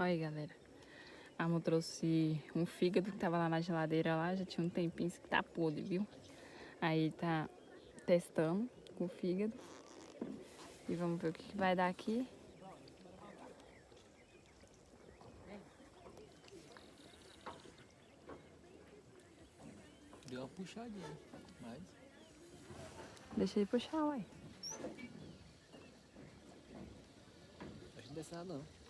Olha aí, galera. A Amo trouxe um fígado que tava lá na geladeira lá, já tinha um tempinho que tá podre, viu? Aí tá testando com o fígado. E vamos ver o que vai dar aqui. Deu uma puxadinha, mas... Deixa ele puxar, uai. Acho que não desce nada não.